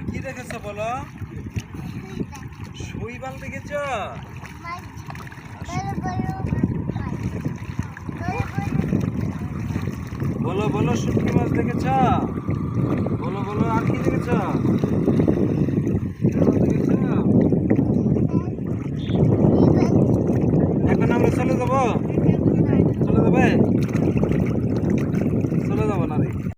কি দেখেছো বলো? শৈবাল দেখেছ? বলো বলো, শুটকি মাছ দেখেছ? বলো বলো, আর কি দেখেছ?